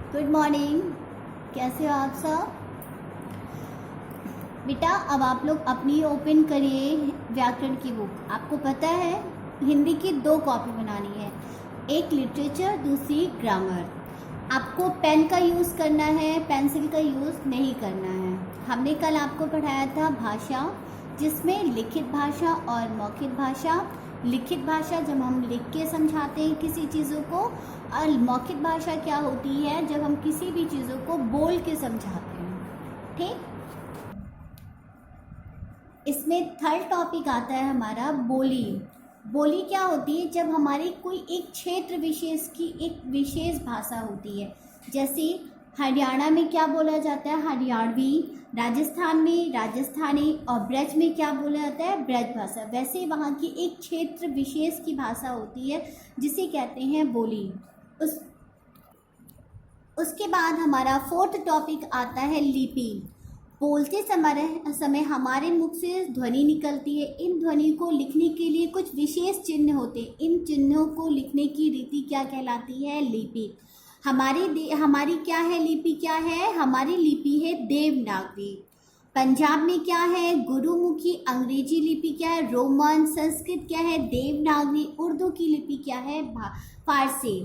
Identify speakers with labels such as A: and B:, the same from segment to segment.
A: Good morning. कैसे हो आप सब? बेटा अब आप लोग अपनी ओपन करिए व्याकरण की बुक। आपको पता है हिंदी की 2 कॉपी बनानी है, एक लिटरेचर दूसरी ग्रामर। आपको पेन का यूज़ करना है, पेंसिल का यूज़ नहीं करना है। हमने कल आपको पढ़ाया था भाषा, जिसमें लिखित भाषा और मौखिक भाषा। लिखित भाषा जब हम लिख के समझाते हैं किसी चीज़ों को, और मौखिक भाषा क्या होती है जब हम किसी भी चीज़ों को बोल के समझाते हैं। ठीक, इसमें थर्ड टॉपिक आता है हमारा बोली। बोली क्या होती है? जब हमारी कोई एक क्षेत्र विशेष की एक विशेष भाषा होती है। जैसे हरियाणा में क्या बोला जाता है? हरियाणवी। राजस्थान में राजस्थानी। और ब्रज में क्या बोला जाता है? ब्रज भाषा। वैसे वहाँ की एक क्षेत्र विशेष की भाषा होती है जिसे कहते हैं बोली। उसके बाद हमारा फोर्थ टॉपिक आता है लिपि। बोलते समय हमारे मुख से ध्वनि निकलती है। इन ध्वनि को लिखने के लिए कुछ विशेष चिन्ह होते हैं। इन चिन्हों को लिखने की रीति क्या कहलाती है? लिपि। हमारी क्या है? लिपि क्या है? हमारी लिपि है देवनागरी। पंजाब में क्या है? गुरुमुखी। अंग्रेजी लिपि क्या है? रोमन। संस्कृत क्या है? देवनागरी। उर्दू की लिपि क्या है? फारसी।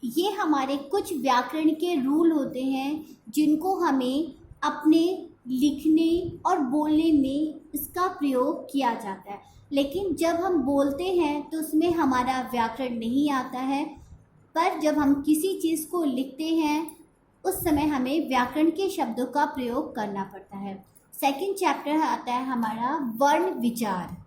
A: ये हमारे कुछ व्याकरण के रूल होते हैं जिनको हमें अपने लिखने और बोलने में इसका प्रयोग किया जाता है। लेकिन जब हम बोलते हैं तो उसमें हमारा व्याकरण नहीं आता है, पर जब हम किसी चीज़ को लिखते हैं उस समय हमें व्याकरण के शब्दों का प्रयोग करना पड़ता है। सेकंड चैप्टर आता है हमारा वर्ण विचार।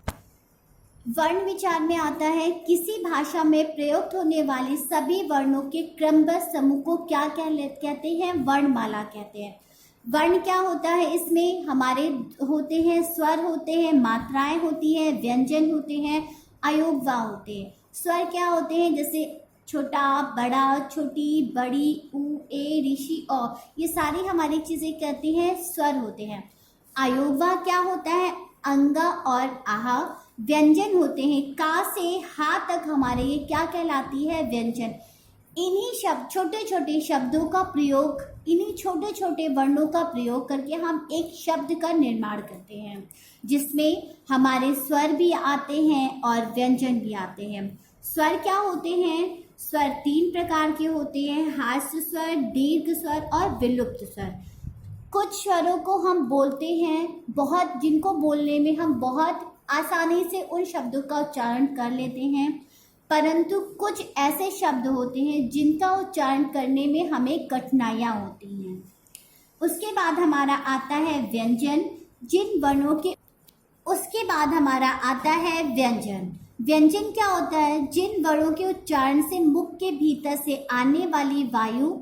A: वर्ण विचार में आता है किसी भाषा में प्रयुक्त होने वाली सभी वर्णों के क्रमबद्ध समूह को क्या कहते हैं? वर्णमाला कहते हैं। वर्ण क्या होता है? इसमें हमारे होते हैं स्वर, होते हैं मात्राएं होती हैं, व्यंजन होते हैं, अयोगवा होते हैं। स्वर क्या होते हैं? जैसे छोटा, बड़ा, छोटी, बड़ी, ऊ, ए, ऋषि, औ, ये सारी हमारी चीज़ें कहती हैं स्वर होते हैं। अयोगवा क्या होता है? अंगा और आहा। व्यंजन होते हैं का से हा तक, हमारे ये क्या कहलाती है? व्यंजन। इन्हीं छोटे छोटे शब्दों का प्रयोग, इन्हीं छोटे छोटे वर्णों का प्रयोग करके हम एक शब्द का निर्माण करते हैं, जिसमें हमारे स्वर भी आते हैं और व्यंजन भी आते हैं। स्वर क्या होते हैं? स्वर 3 प्रकार के होते हैं, हास्य स्वर, दीर्घ स्वर और विलुप्त स्वर। कुछ स्वरों को हम बोलते हैं बहुत, जिनको बोलने में हम बहुत आसानी से उन शब्दों का उच्चारण कर लेते हैं, परंतु कुछ ऐसे शब्द होते हैं जिनका उच्चारण करने में हमें कठिनाइयाँ होती हैं। उसके बाद हमारा आता है व्यंजन, जिन वर्णों के। उसके बाद हमारा आता है व्यंजन। व्यंजन क्या होता है? जिन वर्णों के उच्चारण से मुख के भीतर से आने वाली वायु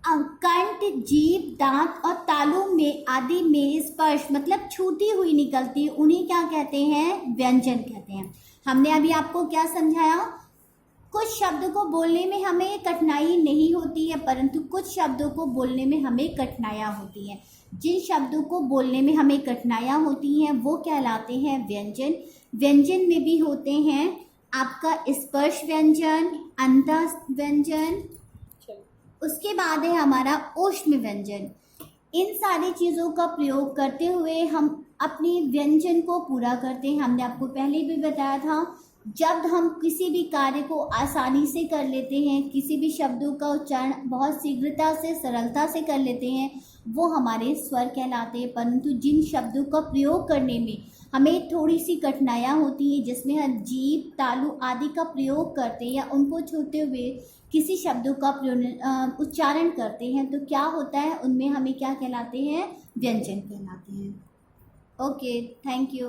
A: कंठ, जीभ, दांत और तालु में आदि में स्पर्श मतलब छूती हुई निकलती है, उन्हें क्या कहते हैं? व्यंजन कहते हैं। हमने अभी आपको क्या समझाया? कुछ शब्द को बोलने में हमें कठिनाई नहीं होती है, परंतु कुछ शब्दों को बोलने में हमें कठिनाइयाँ होती हैं। जिन शब्दों को बोलने में हमें कठिनाइयाँ होती हैं वो कहलाते हैं व्यंजन। व्यंजन में भी होते हैं आपका स्पर्श व्यंजन, अंतः व्यंजन। उसके बाद है हमारा ऊष्म व्यंजन। इन सारी चीज़ों का प्रयोग करते हुए हम अपनी व्यंजन को पूरा करते हैं। हमने आपको पहले भी बताया था, जब हम किसी भी कार्य को आसानी से कर लेते हैं, किसी भी शब्दों का उच्चारण बहुत शीघ्रता से, सरलता से कर लेते हैं, वो हमारे स्वर कहलाते हैं। परंतु जिन शब्दों का प्रयोग करने में हमें थोड़ी सी कठिनाइयाँ होती हैं, जिसमें हम जीभ, तालु आदि का प्रयोग करते हैं या उनको छूते हुए किसी शब्दों का उच्चारण करते हैं, तो क्या होता है? उनमें हमें क्या कहलाते हैं? व्यंजन कहलाते हैं। Okay, thank you.